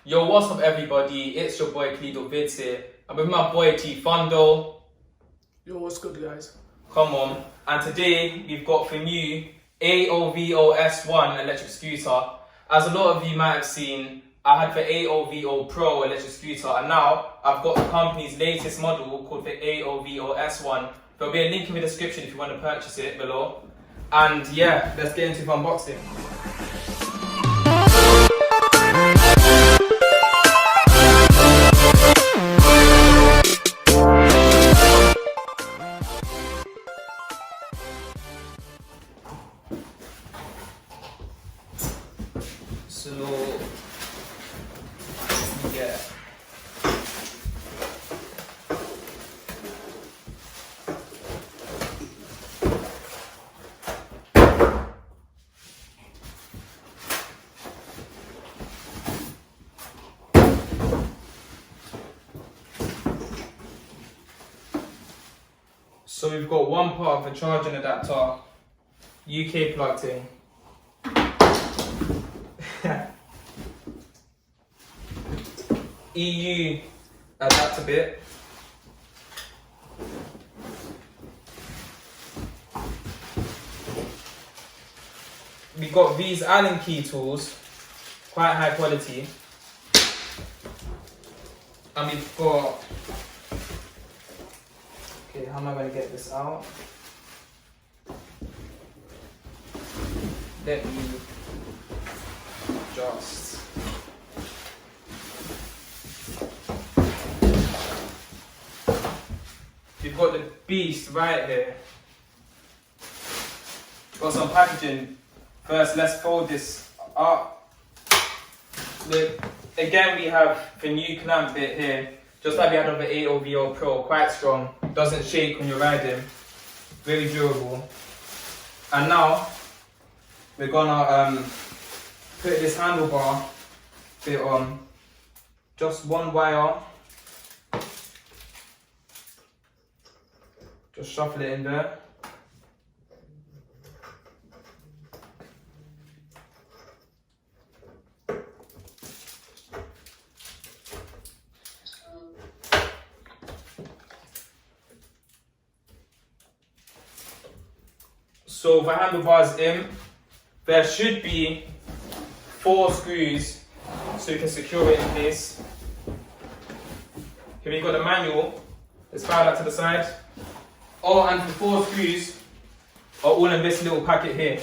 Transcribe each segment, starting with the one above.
Yo, what's up everybody? It's your boy Kledo Vids here. I'm with my boy T Fundo. Yo, what's good guys? Come on. And today we've got for you Aovo S1 electric scooter. As a lot of you might have seen, I had the Aovo Pro electric scooter, and now I've got the company's latest model called the Aovo S1. There'll be a link in the description if you want to purchase it below. And yeah, let's get into the unboxing. So, yeah. So we've got one part of the charging adapter, UK plugged in. EU adapter bit. We got these Allen key tools, quite high quality. And we've got, okay, how am I going to get this out? Let me just. We've got the beast right here. Got some packaging. First, let's fold this up. Look, again, we have the new clamp bit here, just like we had on the Aovo Pro, quite strong. Doesn't shake when you're riding. Very durable. And now, we're gonna put this handlebar bit on. Just one wire. Just shuffle it in there. So the handlebar's in. There should be 4 screws so you can secure it in place. Here we've got the manual. Let's file that to the side. Oh, and the 4 screws are all in this little packet here.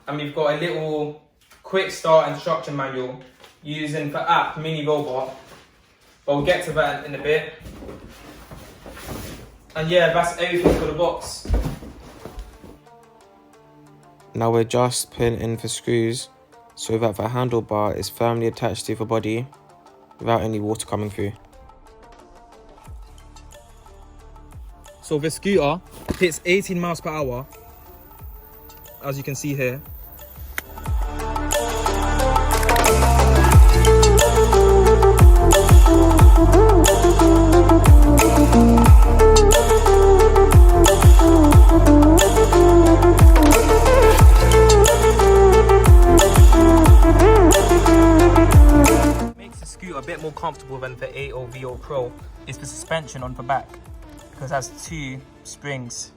And we've got a little quick start instruction manual using the app Mini Robot. But we'll get to that in a bit. And yeah, that's everything for the box. Now we're just putting in the screws so that the handlebar is firmly attached to the body without any water coming through. So the scooter hits 18 miles per hour, as you can see here. Makes the scooter a bit more comfortable than the Aovo Pro is the suspension on the back, because it has 2 springs.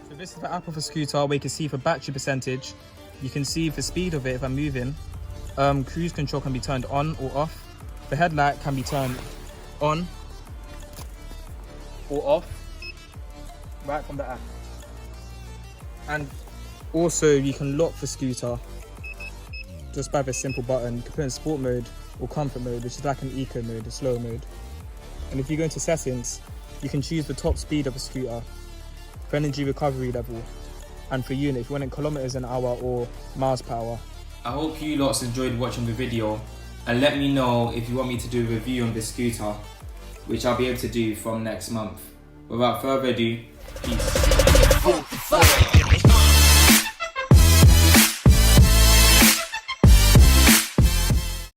So this is the app of a scooter where you can see the battery percentage. You can see the speed of it if I'm moving. Cruise control can be turned on or off. The headlight can be turned on or off right from the app. And also you can lock the scooter just by this simple button. You can put in sport mode or comfort mode, which is like an eco mode, a slow mode. And if you go into settings, you can choose the top speed of a scooter, for energy recovery level, and for unit, if you want it kilometers an hour or miles per hour. I hope you lots enjoyed watching the video, and let me know if you want me to do a review on this scooter, which I'll be able to do from next month. Without further ado, peace.